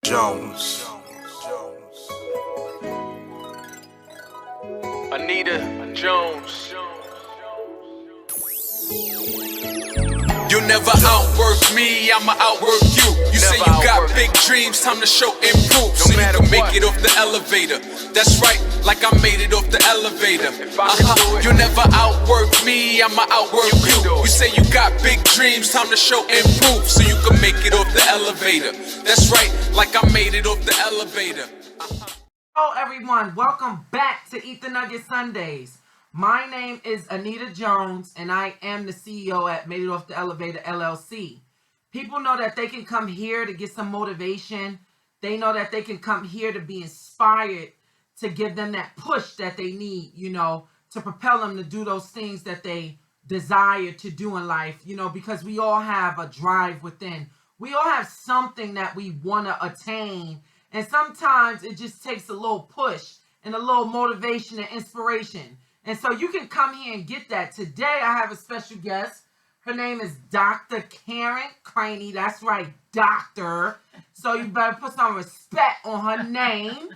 Jones. Anita Jones. You'll never outwork me, I'ma outwork you. You say you got big dreams, time to show and prove. So you can make it off the elevator. That's right, like I made it off the elevator. You'll never outwork me, I'ma outwork you. You say you got big dreams, time to show and prove. So you can make it off the elevator. That's right, like I made it off the elevator. Hello everyone, welcome back to Eat the Nugget Sundays. My name is Anita Jones, and I am the CEO at Made It Off the Elevator LLC. People know that they can come here to get some motivation. They know that they can come here to be inspired, to give them that push that they need, to propel them to do those things that they desire to do in life, because we all have a drive within. We all have something that we want to attain, and sometimes it just takes a little push and a little motivation and inspiration. And so you can come here and get that. Today, I have a special guest. Her name is Dr. Craney. That's right, doctor. So you better put some respect on her name.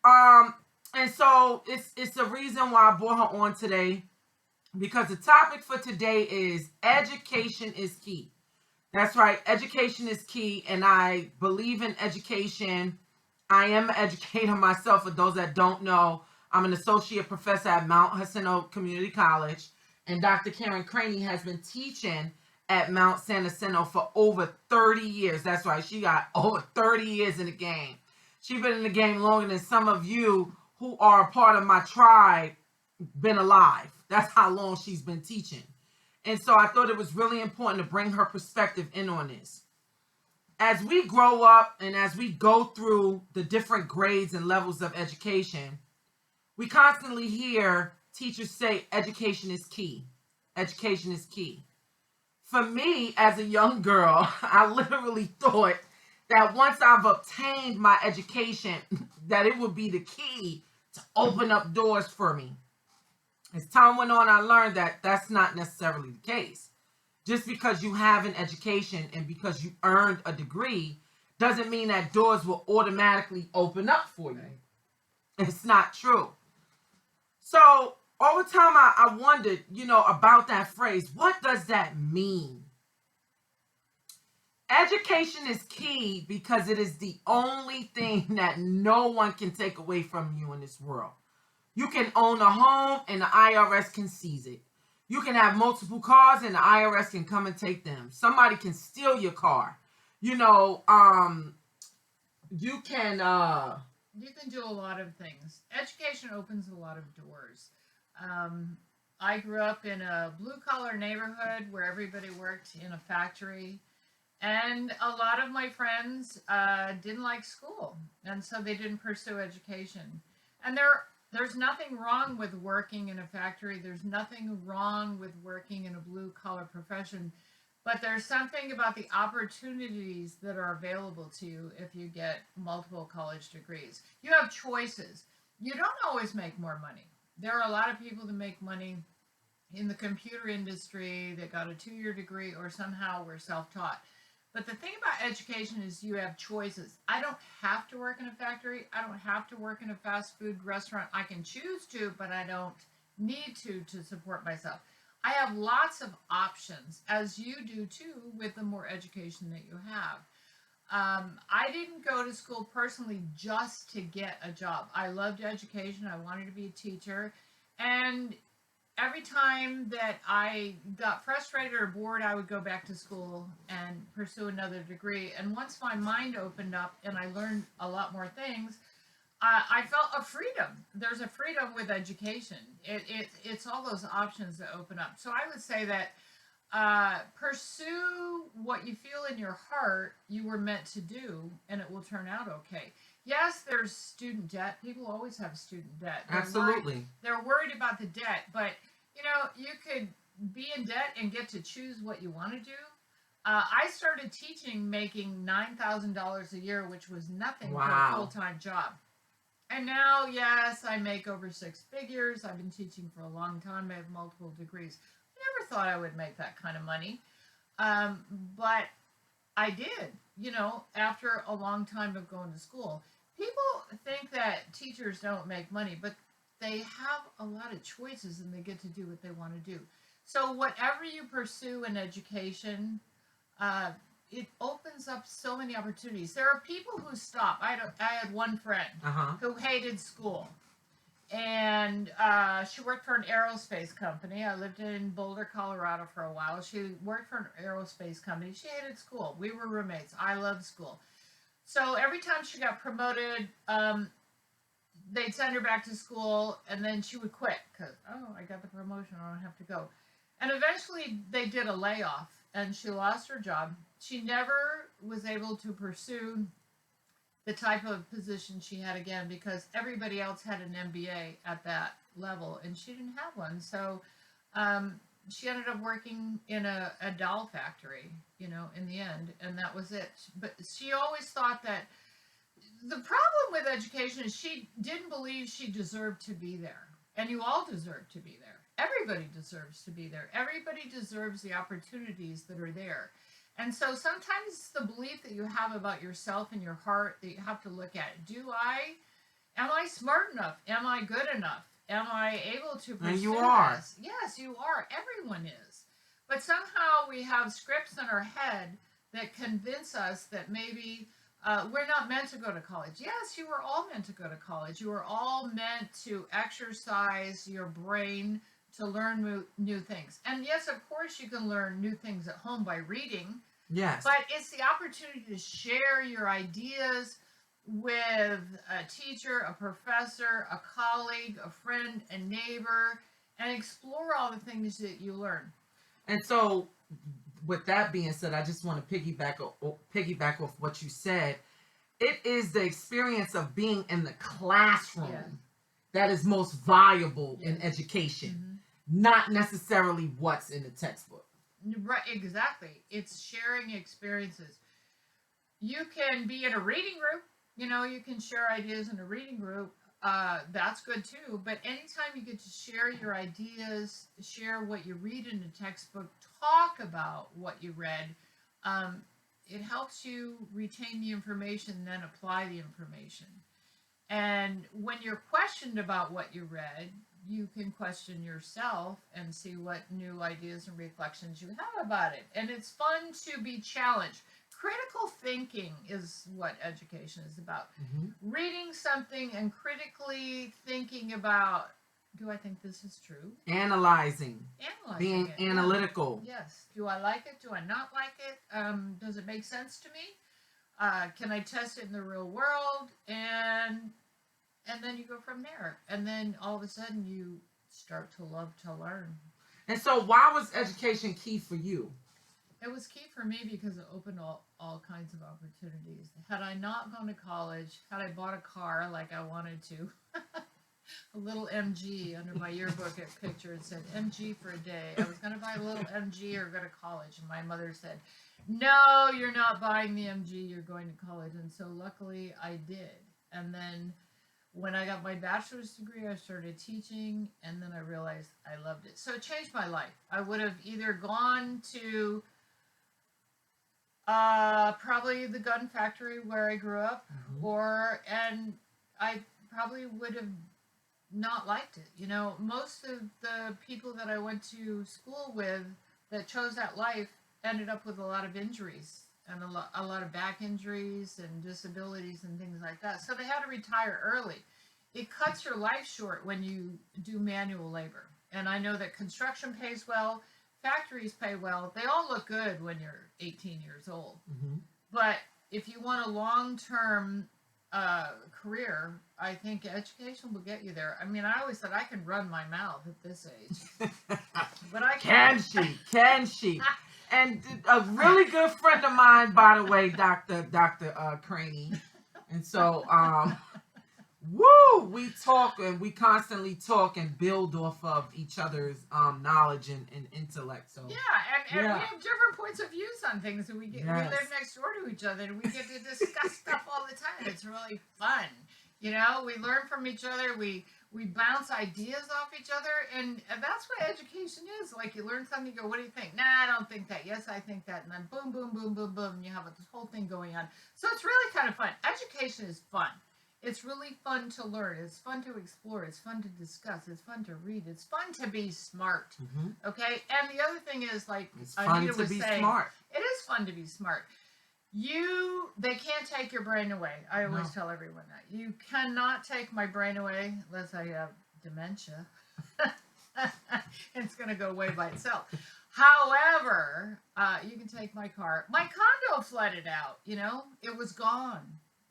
And so it's the reason why I brought her on today, because the topic for today is education is key. That's right, education is key, and I believe in education. I am an educator myself, for those that don't know. I'm an associate professor at Mount Jacinto Community College, and Dr. Craney has been teaching at Mount San Jacinto for over 30 years. That's right, she got over 30 years in the game. She's been in the game longer than some of you who are a part of my tribe been alive. That's how long she's been teaching. And so I thought it was really important to bring her perspective in on this. As we grow up and as we go through the different grades and levels of education, we constantly hear teachers say education is key. Education is key. For me, as a young girl, I literally thought that once I've obtained my education, that it would be the key to open up doors for me. As time went on, I learned that that's not necessarily the case. Just because you have an education and because you earned a degree doesn't mean that doors will automatically open up for you. It's not true. So all the time I wondered, about that phrase. What does that mean? Education is key because it is the only thing that no one can take away from you in this world. You can own a home and the IRS can seize it. You can have multiple cars and the IRS can come and take them. Somebody can steal your car. You can You can do a lot of things. Education opens a lot of doors. I grew up in a blue-collar neighborhood where everybody worked in a factory. And a lot of my friends didn't like school. And so they didn't pursue education. And there's nothing wrong with working in a factory. There's nothing wrong with working in a blue-collar profession. But there's something about the opportunities that are available to you if you get multiple college degrees. You have choices. You don't always make more money. There are a lot of people that make money in the computer industry that got a 2-year degree or somehow were self-taught. But the thing about education is you have choices. I don't have to work in a factory. I don't have to work in a fast food restaurant. I can choose to, but I don't need to support myself. I have lots of options, as you do too, with the more education that you have. I didn't go to school personally just to get a job. I loved education. I wanted to be a teacher. And every time that I got frustrated or bored, I would go back to school and pursue another degree. And once my mind opened up and I learned a lot more things, I felt a freedom. There's a freedom with education. It's all those options that open up. So I would say that pursue what you feel in your heart you were meant to do, and it will turn out okay. Yes, there's student debt. People always have student debt. Absolutely. They're worried about the debt, but you could be in debt and get to choose what you want to do. I started teaching making $9,000 a year, which was nothing for a full-time job. And now, yes, I make over 6 figures. I've been teaching for a long time. I have multiple degrees. I never thought I would make that kind of money. But I did. after a long time of going to school. People think that teachers don't make money, but they have a lot of choices and they get to do what they want to do. So whatever you pursue in education, it opens up so many opportunities. There are people who stop. I had one friend who hated school. And she worked for an aerospace company. I lived in Boulder, Colorado for a while. She worked for an aerospace company. She hated school. We were roommates. I loved school. So every time she got promoted, they'd send her back to school, and then she would quit because, I got the promotion. I don't have to go. And eventually they did a layoff, and she lost her job. She never was able to pursue the type of position she had again because everybody else had an MBA at that level and she didn't have one. So she ended up working in a doll factory, in the end, and that was it. But she always thought that the problem with education is she didn't believe she deserved to be there. And you all deserve to be there. Everybody deserves to be there. Everybody deserves the opportunities that are there. And so sometimes it's the belief that you have about yourself and your heart that you have to look at. Am I smart enough? Am I good enough? Am I able to pursue and you are. this? Yes, you are. Everyone is. But somehow we have scripts in our head that convince us that maybe we're not meant to go to college. Yes, you were all meant to go to college. You were all meant to exercise your brain to learn new things. And yes, of course, you can learn new things at home by reading. Yes. But it's the opportunity to share your ideas with a teacher, a professor, a colleague, a friend, a neighbor, and explore all the things that you learn. And so, with that being said, I just want to piggyback off what you said. It is the experience of being in the classroom that is most valuable in education, not necessarily what's in the textbook. Right, exactly. It's sharing experiences. You can be in a reading group. You can share ideas in a reading group. That's good too. But anytime you get to share your ideas, share what you read in a textbook, talk about what you read, it helps you retain the information and then apply the information. And when you're questioned about what you read, you can question yourself and see what new ideas and reflections you have about it. And it's fun to be challenged. Critical thinking is what education is about. Reading something and critically thinking about, do I think this is true? Analyzing being it. analytical. Yes. Do I like it? Do I not like it? Does it make sense to me? Can I test it in the real world? And then you go from there. And then all of a sudden you start to love to learn. And so why was education key for you? It was key for me because it opened all kinds of opportunities. Had I not gone to college, had I bought a car like I wanted to, a little MG under my yearbook picture, it said MG for a day. I was going to buy a little MG or go to college. And my mother said, no, you're not buying the MG, you're going to college. And so luckily I did. And then when I got my bachelor's degree, I started teaching, and then I realized I loved it. So it changed my life. I would have either gone to probably the gun factory where I grew up, and I probably would have not liked it. Most of the people that I went to school with that chose that life ended up with a lot of injuries and a lot of back injuries and disabilities and things like that. So they had to retire early. It cuts your life short when you do manual labor. And I know that construction pays well, factories pay well. They all look good when you're 18 years old. But if you want a long-term career, I think education will get you there. I mean, I always said I can run my mouth at this age. But I can't. Can she? And a really good friend of mine, by the way, Dr. Craney. And so, we talk and we constantly talk and build off of each other's knowledge and intellect. So and we have different points of views on things, and we live next door to each other, and we get to discuss stuff all the time. It's really fun. We learn from each other. We We bounce ideas off each other, and that's what education is. Like, you learn something, you go, what do you think? Nah, I don't think that. Yes, I think that. And then boom, boom, boom, boom, boom, and you have this whole thing going on. So it's really kind of fun. Education is fun. It's really fun to learn. It's fun to explore. It's fun to discuss. It's fun to read. It's fun to be smart. Okay? And the other thing is, like Anita was saying, smart. It is fun to be smart. They can't take your brain away. I always tell everyone that. You cannot take my brain away unless I have dementia. It's going to go away by itself. However, you can take my car. My condo flooded out, you know. It was gone.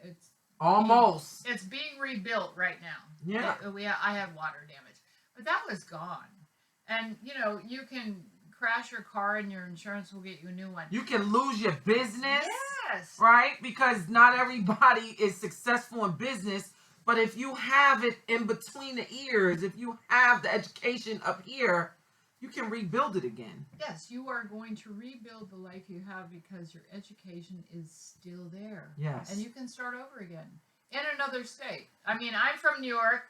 It's almost. It's being rebuilt right now. Yeah. I had water damage. But that was gone. And, you know, you can crash your car and your insurance will get you a new one. You can lose your business. Yes. Right? Because not everybody is successful in business. But if you have it in between the ears, if you have the education up here, you can rebuild it again. Yes, you are going to rebuild the life you have because your education is still there. Yes. And you can start over again in another state. I mean, I'm from New York.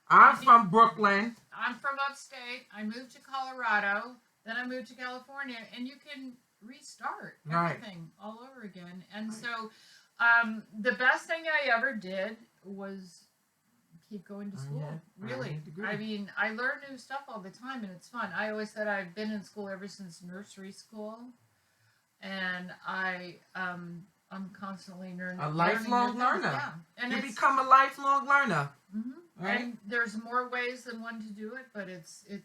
I'm from Brooklyn. I'm from upstate. I moved to Colorado. Then I moved to California. And you can restart everything all over again. And so the best thing I ever did was keep going to school. Really. I mean, I learn new stuff all the time and it's fun. I always said I've been in school ever since nursery school. And I'm constantly learning. A lifelong learner. Yeah. And you become a lifelong learner. Right? And there's more ways than one to do it, but it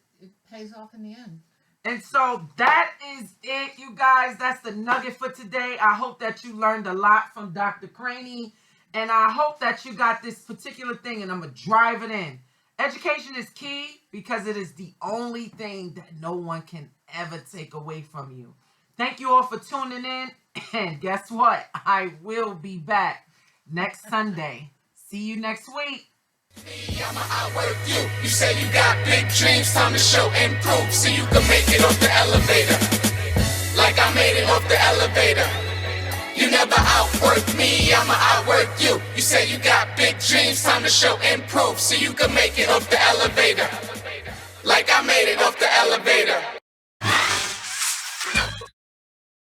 pays off in the end. And so that is it, you guys. That's the nugget for today. I hope that you learned a lot from Dr. Craney. And I hope that you got this particular thing, and I'm going to drive it in. Education is key because it is the only thing that no one can ever take away from you. Thank you all for tuning in. And guess what? I will be back next Sunday. See you next week. I'ma outwork you. You say you got big dreams, time to show and prove, so you can make it off the elevator. Like I made it off the elevator. You never outwork me, I'ma outwork you. You say you got big dreams, time to show and prove, so you can make it off the elevator. Like I made it off the elevator.